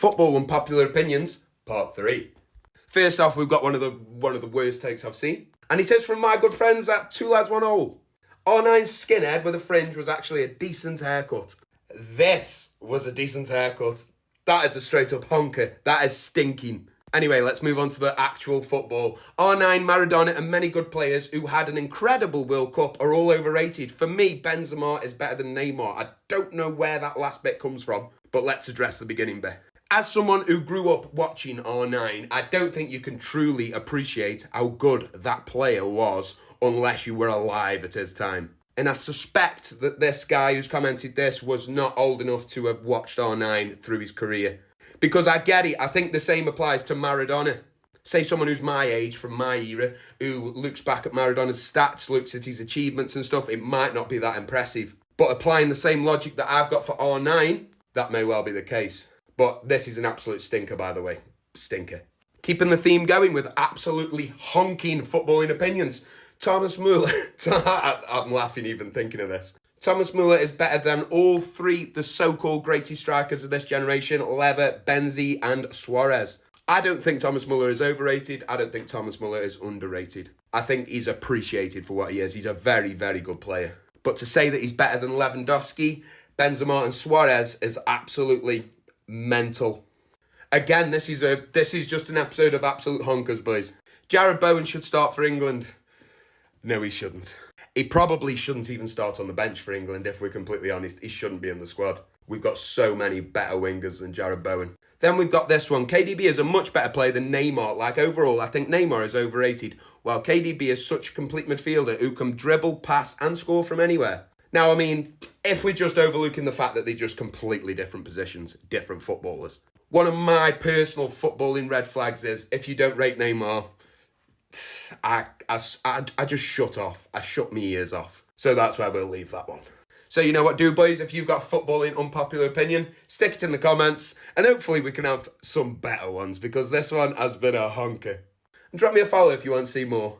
Football Unpopular Opinions, Part 3. First off, we've got one of the worst takes I've seen. And it is from my good friends at Two Lads One Hole. R9's skinhead with a fringe was actually a decent haircut. This was a decent haircut. That is a straight up honker. That is stinking. Anyway, let's move on to the actual football. R9, Maradona and many good players who had an incredible World Cup are all overrated. For me, Benzema is better than Neymar. I don't know where that last bit comes from, but let's address the beginning bit. As someone who grew up watching R9, I don't think you can truly appreciate how good that player was unless you were alive at his time. And I suspect that this guy who's commented this was not old enough to have watched R9 through his career. Because I get it, I think the same applies to Maradona. Say someone who's my age, from my era, who looks back at Maradona's stats, looks at his achievements and stuff, it might not be that impressive. But applying the same logic that I've got for R9, that may well be the case. But this is an absolute stinker, by the way. Stinker. Keeping the theme going with absolutely honking footballing opinions. Thomas Muller, I'm laughing even thinking of this. Thomas Muller is better than all three the so-called greatest strikers of this generation, Lever, Benzi and Suarez. I don't think Thomas Muller is overrated. I don't think Thomas Muller is underrated. I think he's appreciated for what he is. He's a very, very good player. But to say that he's better than Lewandowski, Benzema and Suarez is absolutely mental. Again, this is just an episode of absolute honkers, boys. Jared Bowen should start for England. No, he shouldn't. He probably shouldn't even start on the bench for England, if we're completely honest. He shouldn't be in the squad. We've got so many better wingers than Jared Bowen. Then we've got this one. KDB is a much better player than Neymar. Like, overall, I think Neymar is overrated, while KDB is such a complete midfielder who can dribble, pass and score from anywhere. Now, I mean, if we're just overlooking the fact that they're just completely different positions, different footballers. One of my personal footballing red flags is, if you don't rate Neymar, I just shut off. I shut my ears off. So that's where we'll leave that one. So you know what, do boys, if you've got a footballing unpopular opinion, stick it in the comments, and hopefully we can have some better ones, because this one has been a honker. And drop me a follow if you want to see more.